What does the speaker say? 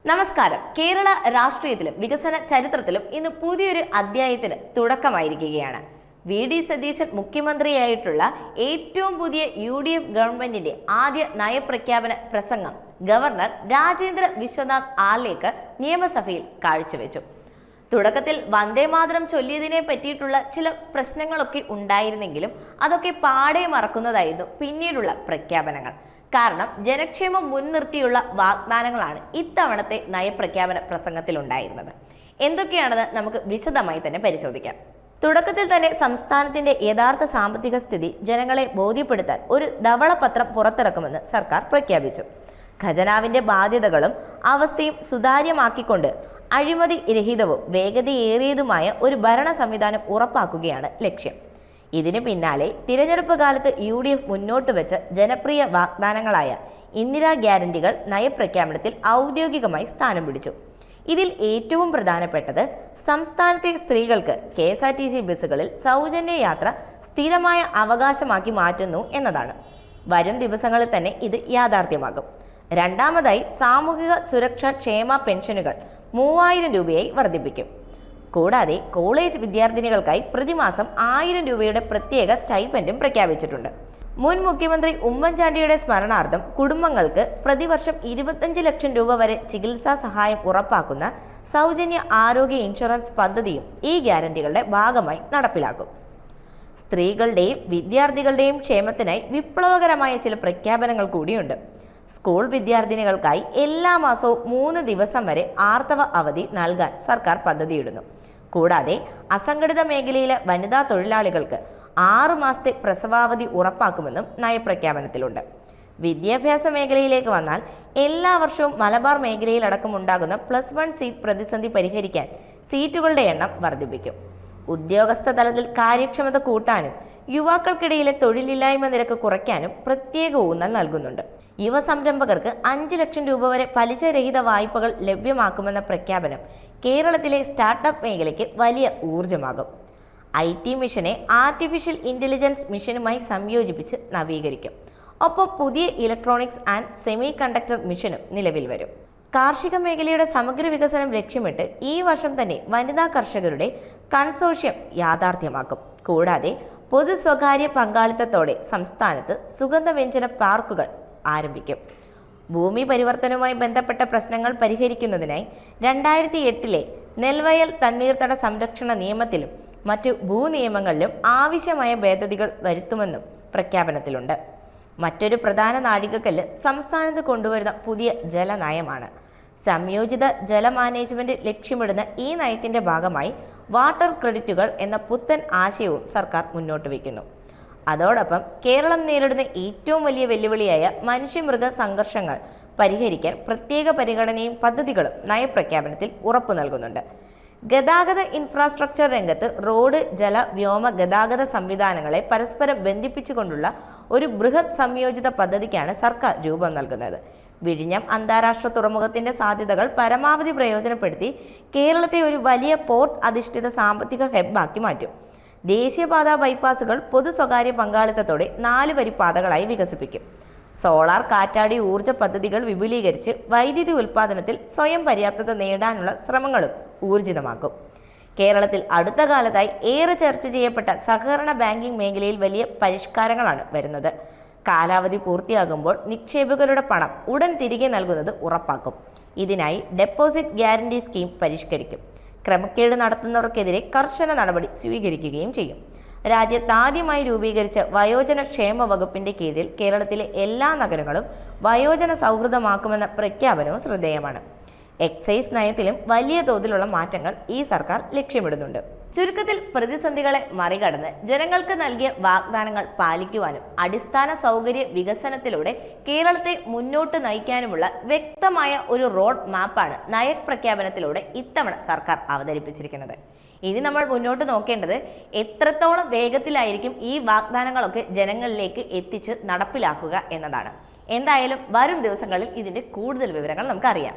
നമസ്കാരം. കേരള രാഷ്ട്രീയത്തിലും വികസന ചരിത്രത്തിലും ഇന്ന് പുതിയൊരു അധ്യായത്തിന് തുടക്കമായിരിക്കുകയാണ്. വി.ഡി. സതീശൻ മുഖ്യമന്ത്രിയായിട്ടുള്ള ഏറ്റവും പുതിയ UDF ഗവൺമെന്റിന്റെ ആദ്യ നയപ്രഖ്യാപന പ്രസംഗം ഗവർണർ രാജേന്ദ്ര വിശ്വനാഥ് ആർലേക്കർ നിയമസഭയിൽ കാഴ്ചവെച്ചു. തുടക്കത്തിൽ വന്ദേമാതരം ചൊല്ലിയതിനെ പറ്റിയിട്ടുള്ള ചില പ്രശ്നങ്ങളൊക്കെ ഉണ്ടായിരുന്നെങ്കിലും അതൊക്കെ പാടെ മറക്കുന്നതായിരുന്നു പിന്നീടുള്ള പ്രഖ്യാപനങ്ങൾ. കാരണം ജനക്ഷേമം മുൻനിർത്തിയുള്ള വാഗ്ദാനങ്ങളാണ് ഇത്തവണത്തെ നയപ്രഖ്യാപന പ്രസംഗത്തിൽ ഉണ്ടായിരുന്നത്. എന്തൊക്കെയാണെന്ന് നമുക്ക് വിശദമായി തന്നെ പരിശോധിക്കാം. തുടക്കത്തിൽ തന്നെ സംസ്ഥാനത്തിന്റെ യഥാർത്ഥ സാമ്പത്തിക സ്ഥിതി ജനങ്ങളെ ബോധ്യപ്പെടുത്താൻ ഒരു ധവളപത്രം പുറത്തിറക്കുമെന്ന് സർക്കാർ പ്രഖ്യാപിച്ചു. ഖജനാവിന്റെ ബാധ്യതകളും അവസ്ഥയും സുതാര്യമാക്കിക്കൊണ്ട് അഴിമതി രഹിതവും വേഗതയേറിയതുമായ ഒരു ഭരണ സംവിധാനം ഉറപ്പാക്കുകയാണ് ലക്ഷ്യം. ഇതിനു പിന്നാലെ തിരഞ്ഞെടുപ്പ് കാലത്ത് UDF മുന്നോട്ട് വെച്ച ജനപ്രിയ വാഗ്ദാനങ്ങളായ ഇന്ദിരാ ഗ്യാരണ്ടികൾ നയപ്രഖ്യാപനത്തിൽ ഔദ്യോഗികമായി സ്ഥാനം പിടിച്ചു. ഇതിൽ ഏറ്റവും പ്രധാനപ്പെട്ടത് സംസ്ഥാനത്തെ സ്ത്രീകൾക്ക് KSRTC ബസ്സുകളിൽ സൗജന്യ യാത്ര സ്ഥിരമായ അവകാശമാക്കി മാറ്റുന്നു എന്നതാണ്. വരും ദിവസങ്ങളിൽ തന്നെ ഇത് യാഥാർത്ഥ്യമാകും. രണ്ടാമതായി സാമൂഹിക സുരക്ഷാ ക്ഷേമ പെൻഷനുകൾ 3000 രൂപയായി വർദ്ധിപ്പിക്കും. കൂടാതെ കോളേജ് വിദ്യാർത്ഥിനികൾക്കായി പ്രതിമാസം 1000 രൂപയുടെ പ്രത്യേക സ്റ്റൈപ്പൻഡും പ്രഖ്യാപിച്ചിട്ടുണ്ട്. മുൻ മുഖ്യമന്ത്രി ഉമ്മൻചാണ്ടിയുടെ സ്മരണാർത്ഥം കുടുംബങ്ങൾക്ക് പ്രതിവർഷം 25 ലക്ഷം രൂപ വരെ ചികിത്സാ സഹായം ഉറപ്പാക്കുന്ന സൗജന്യ ആരോഗ്യ ഇൻഷുറൻസ് പദ്ധതിയും ഈ ഗ്യാരണ്ടികളുടെ ഭാഗമായി നടപ്പിലാക്കും. സ്ത്രീകളുടെയും വിദ്യാർത്ഥികളുടെയും ക്ഷേമത്തിനായി വിപ്ലവകരമായ ചില പ്രഖ്യാപനങ്ങൾ കൂടിയുണ്ട്. സ്കൂൾ വിദ്യാർത്ഥിനികൾക്കായി എല്ലാ മാസവും 3 ദിവസം വരെ ആർത്തവ അവധി നൽകാൻ സർക്കാർ പദ്ധതിയിടുന്നു. കൂടാതെ അസംഘടിത മേഖലയിലെ വനിതാ തൊഴിലാളികൾക്ക് 6 മാസത്തെ പ്രസവാവധി ഉറപ്പാക്കുമെന്നും നയപ്രഖ്യാപനത്തിലുണ്ട്. വിദ്യാഭ്യാസ മേഖലയിലേക്ക് വന്നാൽ എല്ലാ വർഷവും മലബാർ മേഖലയിലടക്കം ഉണ്ടാകുന്ന +1 സീറ്റ് പ്രതിസന്ധി പരിഹരിക്കാൻ സീറ്റുകളുടെ എണ്ണം വർദ്ധിപ്പിക്കും. ഉദ്യോഗസ്ഥ തലത്തിൽ കാര്യക്ഷമത കൂട്ടാനും യുവാക്കൾക്കിടയിലെ തൊഴിലില്ലായ്മ നിരക്ക് കുറയ്ക്കാനും പ്രത്യേക ഊന്നൽ നൽകുന്നുണ്ട്. യുവ സംരംഭകർക്ക് 5 ലക്ഷം രൂപ വരെ പലിശരഹിത വായ്പകൾ ലഭ്യമാക്കുമെന്ന പ്രഖ്യാപനം കേരളത്തിലെ സ്റ്റാർട്ടപ്പ് മേഖലയ്ക്ക് വലിയ ഊർജ്ജമാകും. IT മിഷനെ ആർട്ടിഫിഷ്യൽ ഇന്റലിജൻസ് മിഷനുമായി സംയോജിപ്പിച്ച് നവീകരിക്കും. ഒപ്പം പുതിയ ഇലക്ട്രോണിക്സ് ആൻഡ് സെമി കണ്ടക്ടർ മിഷനും നിലവിൽ വരും. കാർഷിക മേഖലയുടെ സമഗ്ര വികസനം ലക്ഷ്യമിട്ട് ഈ വർഷം തന്നെ വനിതാ കർഷകരുടെ കൺസോർഷ്യം യാഥാർത്ഥ്യമാക്കും. കൂടാതെ പൊതു സ്വകാര്യ പങ്കാളിത്തത്തോടെ സംസ്ഥാനത്ത് സുഗന്ധവ്യഞ്ജന പാർക്കുകൾ ആരംഭിക്കും. ഭൂമി പരിവർത്തനവുമായി ബന്ധപ്പെട്ട പ്രശ്നങ്ങൾ പരിഹരിക്കുന്നതിനായി 2008 നെൽവയൽ തണ്ണീർത്തട സംരക്ഷണ നിയമത്തിലും മറ്റു ഭൂനിയമങ്ങളിലും ആവശ്യമായ ഭേദഗതികൾ വരുത്തുമെന്നും പ്രഖ്യാപനത്തിലുണ്ട്. മറ്റൊരു പ്രധാന നാഴികക്കല്ല് സംസ്ഥാനത്ത് കൊണ്ടുവരുന്ന പുതിയ ജലനയമാണ്. സംയോജിത ജല മാനേജ്മെന്റ് ലക്ഷ്യമിടുന്ന ഈ നയത്തിന്റെ ഭാഗമായി വാട്ടർ ക്രെഡിറ്റുകൾ എന്ന പുത്തൻ ആശയവും സർക്കാർ മുന്നോട്ട് വയ്ക്കുന്നു. അതോടൊപ്പം കേരളം നേരിടുന്ന ഏറ്റവും വലിയ വെല്ലുവിളിയായ മനുഷ്യമൃഗ സംഘർഷങ്ങൾ പരിഹരിക്കാൻ പ്രത്യേക പരിഗണനയും പദ്ധതികളും നയപ്രഖ്യാപനത്തിൽ ഉറപ്പു നൽകുന്നുണ്ട്. ഗതാഗത ഇൻഫ്രാസ്ട്രക്ചർ രംഗത്ത് റോഡ്, ജല, വ്യോമ ഗതാഗത സംവിധാനങ്ങളെ പരസ്പരം ബന്ധിപ്പിച്ചുകൊണ്ടുള്ള ഒരു ബൃഹത് സംയോജിത പദ്ധതിക്കാണ് സർക്കാർ രൂപം നൽകുന്നത്. വിഴിഞ്ഞം അന്താരാഷ്ട്ര തുറമുഖത്തിന്റെ സാധ്യതകൾ പരമാവധി പ്രയോജനപ്പെടുത്തി കേരളത്തെ ഒരു വലിയ പോർട്ട് അധിഷ്ഠിത സാമ്പത്തിക ഹബ്ബാക്കി മാറ്റും. ദേശീയപാത ബൈപ്പാസുകൾ പൊതു സ്വകാര്യ പങ്കാളിത്തത്തോടെ 4 വരി പാതകളായി വികസിപ്പിക്കും. സോളാർ, കാറ്റാടി ഊർജ്ജ പദ്ധതികൾ വിപുലീകരിച്ച് വൈദ്യുതി ഉൽപ്പാദനത്തിൽ സ്വയം പര്യാപ്തത നേടാനുള്ള ശ്രമങ്ങളും ഊർജിതമാക്കും. കേരളത്തിൽ അടുത്ത കാലത്തായി ഏറെ ചർച്ച ചെയ്യപ്പെട്ട സഹകരണ ബാങ്കിംഗ് മേഖലയിൽ വലിയ പരിഷ്കാരങ്ങളാണ് വരുന്നത്. കാലാവധി പൂർത്തിയാകുമ്പോൾ നിക്ഷേപകരുടെ പണം ഉടൻ തിരികെ നൽകുന്നത് ഉറപ്പാക്കും. ഇതിനായി ഡെപ്പോസിറ്റ് ഗ്യാരണ്ടി സ്കീം പരിഷ്കരിക്കും. ക്രമക്കേട് നടത്തുന്നവർക്കെതിരെ കർശന നടപടി സ്വീകരിക്കുകയും ചെയ്യും. രാജ്യത്താദ്യമായി രൂപീകരിച്ച വയോജന ക്ഷേമ വകുപ്പിന്റെ കീഴിൽ കേരളത്തിലെ എല്ലാ നഗരങ്ങളും വയോജന സൗഹൃദമാക്കുമെന്ന പ്രഖ്യാപനവും ശ്രദ്ധേയമാണ്. എക്സൈസ് നയത്തിലും വലിയ തോതിലുള്ള മാറ്റങ്ങൾ ഈ സർക്കാർ ലക്ഷ്യമിടുന്നുണ്ട്. ചുരുക്കത്തിൽ പ്രതിസന്ധികളെ മറികടന്ന് ജനങ്ങൾക്ക് നൽകിയ വാഗ്ദാനങ്ങൾ പാലിക്കുവാനും അടിസ്ഥാന സൗകര്യ വികസനത്തിലൂടെ കേരളത്തെ മുന്നോട്ട് നയിക്കാനുമുള്ള വ്യക്തമായ ഒരു റോഡ് മാപ്പാണ് നയപ്രഖ്യാപനത്തിലൂടെ ഇത്തവണ സർക്കാർ അവതരിപ്പിച്ചിരിക്കുന്നത്. ഇനി നമ്മൾ മുന്നോട്ട് നോക്കേണ്ടത് എത്രത്തോളം വേഗത്തിലായിരിക്കും ഈ വാഗ്ദാനങ്ങളൊക്കെ ജനങ്ങളിലേക്ക് എത്തിച്ച് നടപ്പിലാക്കുക എന്നതാണ്. എന്തായാലും വരും ദിവസങ്ങളിൽ ഇതിന്റെ കൂടുതൽ വിവരങ്ങൾ നമുക്കറിയാം.